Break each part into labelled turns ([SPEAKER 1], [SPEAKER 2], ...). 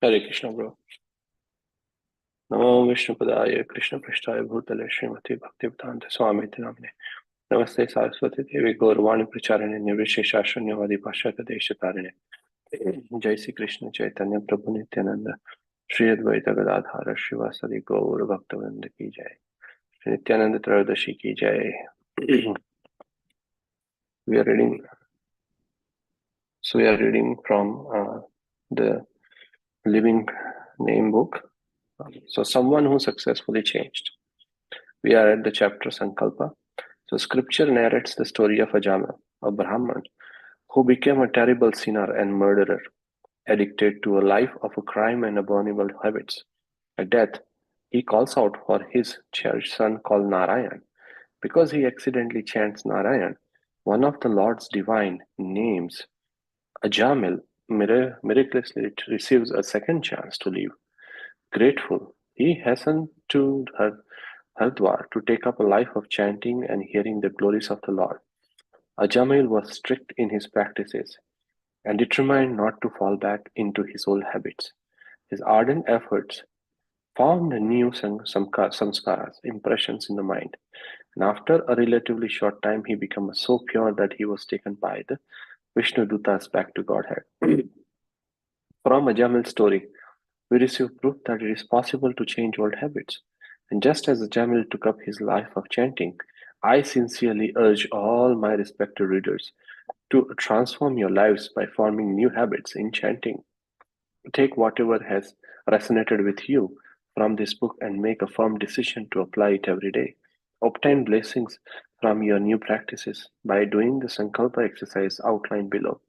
[SPEAKER 1] Hare Krishna, bro. Namo Vishnupadaya Krishna Prasthaya Bhutale Srimati Bhaktivedanta Swami Namne. Namaste Saraswati Devi Gaurvani Pracharane Nirvisheshashanyavadi Pashyata Deshatarane. Jai Sri Krishna Chaitanya Prabhu Nityananda Shri Advaita Gadadhara Shivasadi Gaur Bhaktavinda Ki Jai. Shri Nityananda Trayadashi Ki Jai. We are reading. So we are reading from the Living Name book. So someone who successfully changed. We are at the chapter Sankalpa. So scripture narrates the story of Ajama, a Brahman, who became a terrible sinner and murderer, addicted to a life of crime and abominable habits. At death, he calls out for his cherished son called Narayan. Because he accidentally chants Narayan, one of the Lord's divine names, Ajamil, miraculously receives a second chance to live. Grateful, he hastened to Hardwar to take up a life of chanting and hearing the glories of the Lord. Ajamil was strict in his practices and determined not to fall back into his old habits. His ardent efforts formed new samskaras, impressions in the mind, and after a relatively short time he became so pure that he was taken by the Vishnu Dutas back to Godhead. From Ajamil's story, we receive proof that it is possible to change old habits. And just as Jamil took up his life of chanting, I sincerely urge all my respected readers to transform your lives by forming new habits in chanting. Take whatever has resonated with you from this book and make a firm decision to apply it every day. Obtain blessings from your new practices by doing the Sankalpa exercise outlined below.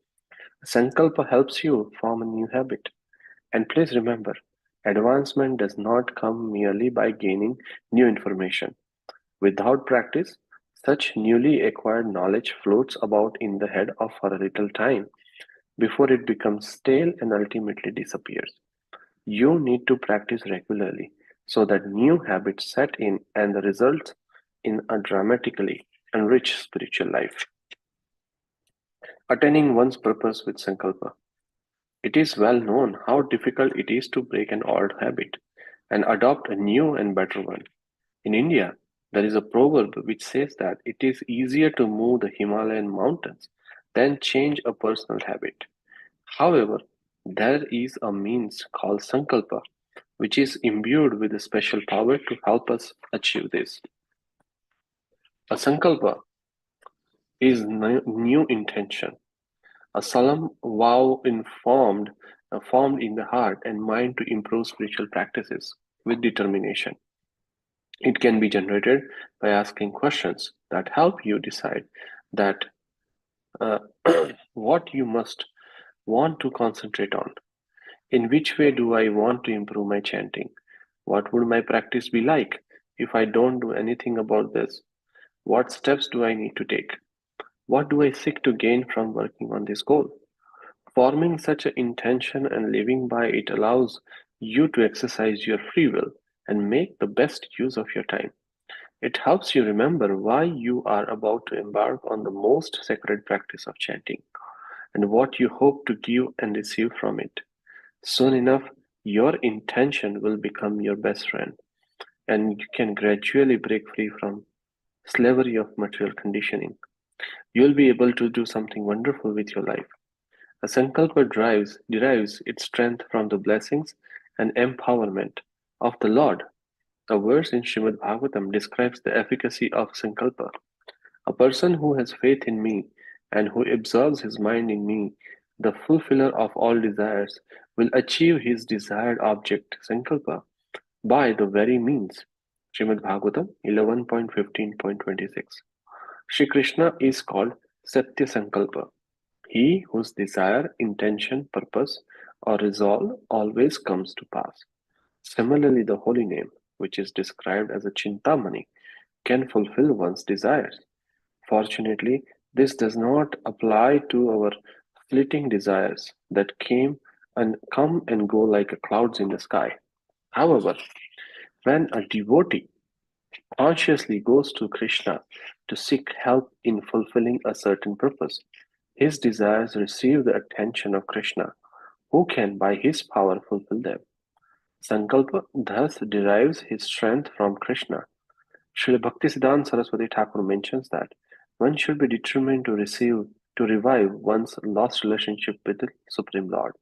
[SPEAKER 1] Sankalpa helps you form a new habit. And please remember, advancement does not come merely by gaining new information. Without practice, such newly acquired knowledge floats about in the head for a little time before it becomes stale and ultimately disappears. You need to practice regularly so that new habits set in and the results in a dramatically enriched spiritual life. Attaining one's purpose with Sankalpa. It is well known how difficult it is to break an old habit and adopt a new and better one. In India, there is a proverb which says that it is easier to move the Himalayan mountains than change a personal habit. However, there is a means called Sankalpa, which is imbued with a special power to help us achieve this. A Sankalpa is new intention, a solemn vow formed in the heart and mind to improve spiritual practices with determination. It can be generated by asking questions that help you decide that uh, what you must want to concentrate on. In which way do I want to improve my chanting? What would my practice be like if I don't do anything about this? What steps do I need to take? What do I seek to gain from working on this goal? Forming such an intention and living by it allows you to exercise your free will and make the best use of your time. It helps you remember why you are about to embark on the most sacred practice of chanting and what you hope to give and receive from it. Soon enough, your intention will become your best friend, and you can gradually break free from slavery of material conditioning. You'll be able to do something wonderful with your life. A sankalpa derives its strength from the blessings and empowerment of the Lord. A verse in Srimad Bhagavatam describes the efficacy of sankalpa. A person who has faith in me and who absorbs his mind in me, the fulfiller of all desires, will achieve his desired object, sankalpa, by the very means. Srimad Bhagavatam 11.15.26. Shri Krishna is called Satya Sankalpa, he whose desire, intention, purpose, or resolve always comes to pass. Similarly, the holy name, which is described as a Chintamani, can fulfill one's desires. Fortunately, this does not apply to our fleeting desires that come and go like clouds in the sky. However, when a devotee consciously goes to Krishna to seek help in fulfilling a certain purpose, his desires receive the attention of Krishna, who can by his power fulfill them. Sankalpa thus derives his strength from Krishna. Srila Bhaktisiddhanta Saraswati Thakur mentions that one should be determined to revive one's lost relationship with the Supreme Lord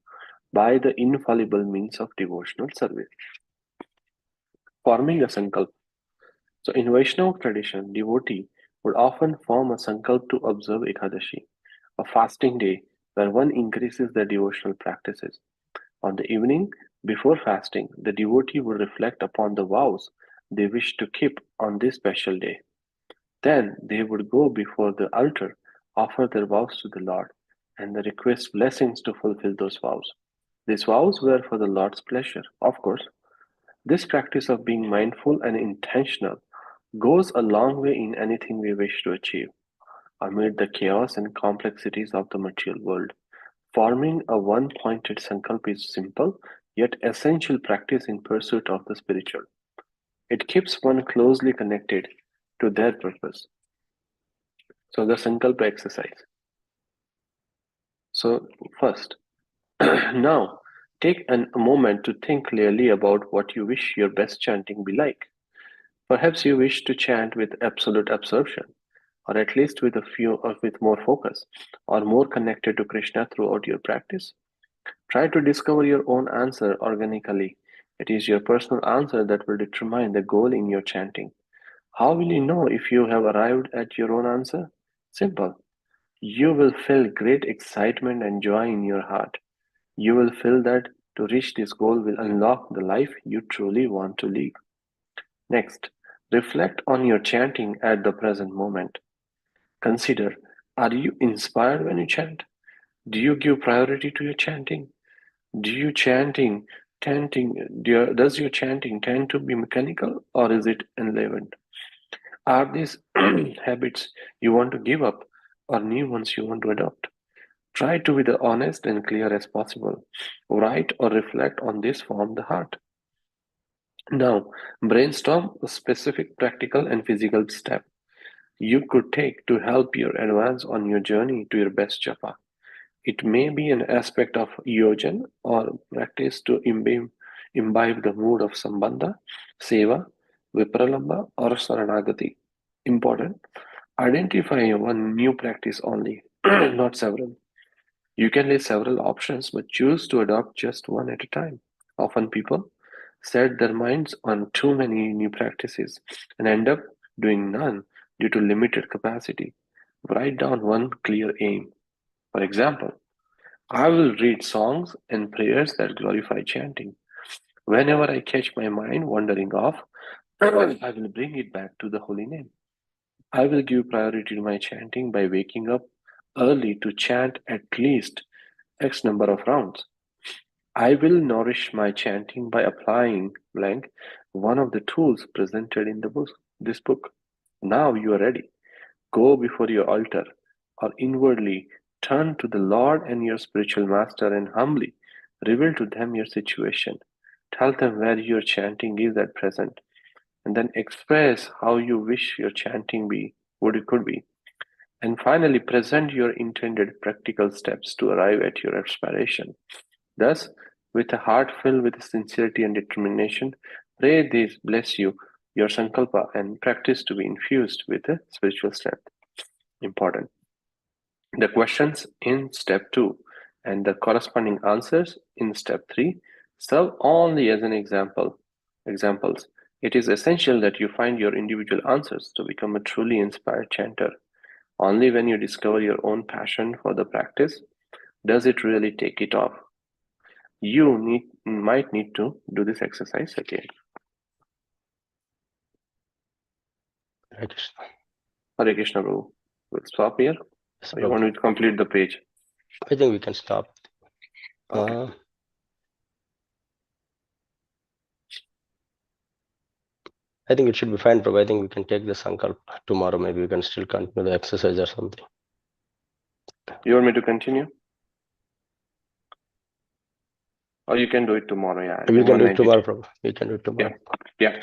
[SPEAKER 1] by the infallible means of devotional service. Forming a sankalpa. So in Vaishnava tradition, devotee would often form a sankalp to observe Ekadashi, a fasting day where one increases their devotional practices. On the evening before fasting, the devotee would reflect upon the vows they wish to keep on this special day. Then they would go before the altar, offer their vows to the Lord, and request blessings to fulfill those vows. These vows were for the Lord's pleasure, of course. This practice of being mindful and intentional goes a long way in anything we wish to achieve. Amid the chaos and complexities of the material world, forming a one-pointed sankalp is simple yet essential practice in pursuit of the spiritual. It keeps one closely connected to their purpose. So the sankalpa exercise. So first, now take a moment to think clearly about what you wish your best chanting be like. Perhaps you wish to chant with absolute absorption, or at least with with more focus, or more connected to Krishna throughout your practice. Try to discover your own answer organically. It is your personal answer that will determine the goal in your chanting. How will you know if you have arrived at your own answer? Simple. You will feel great excitement and joy in your heart. You will feel that to reach this goal will unlock the life you truly want to live. Next, reflect on your chanting at the present moment. Consider, are you inspired when you chant? Do you give priority to your chanting? Do you does your chanting tend to be mechanical or is it enlivened? Are these habits you want to give up or new ones you want to adopt? Try to be the honest and clear as possible. Write or reflect on this from the heart. Now, brainstorm a specific practical and physical step you could take to help you advance on your journey to your best japa. It may be an aspect of yojan or practice to imbibe the mood of sambandha, seva, vipralamba, or saranagati. Important. Identify one new practice only, not several. You can list several options, but choose to adopt just one at a time. Often people set their minds on too many new practices and end up doing none due to limited capacity. Write down one clear aim. For example, I will read songs and prayers that glorify chanting. Whenever I catch my mind wandering off, I will bring it back to the holy name. I will give priority to my chanting by waking up early to chant at least X number of rounds. I will nourish my chanting by applying blank one of the tools presented in this book. Now you are ready. Go before your altar or inwardly turn to the Lord and your spiritual master and humbly reveal to them your situation. Tell them where your chanting is at present and then express how you wish your chanting could be. And finally, present your intended practical steps to arrive at your aspiration. Thus, with a heart filled with sincerity and determination, pray this bless you, your sankalpa, and practice to be infused with a spiritual strength. Important. The questions in step 2 and the corresponding answers in step 3 serve only as an examples. It is essential that you find your individual answers to become a truly inspired chanter. Only when you discover your own passion for the practice does it really take it off. You might need to do this exercise again.
[SPEAKER 2] Hare Krishna.
[SPEAKER 1] Hare Krishna, Prabhu. We'll stop here.
[SPEAKER 2] Yes,
[SPEAKER 1] You want me to complete the page?
[SPEAKER 2] I think we can stop.
[SPEAKER 1] Okay.
[SPEAKER 2] I think it should be fine, Prabhu. I think we can take the sankalp tomorrow. Maybe we can still continue the exercise or something.
[SPEAKER 1] You want me to continue? Or you can do it tomorrow, yeah.
[SPEAKER 2] We can do it tomorrow, Prabhu. We can do it tomorrow.
[SPEAKER 1] Yeah.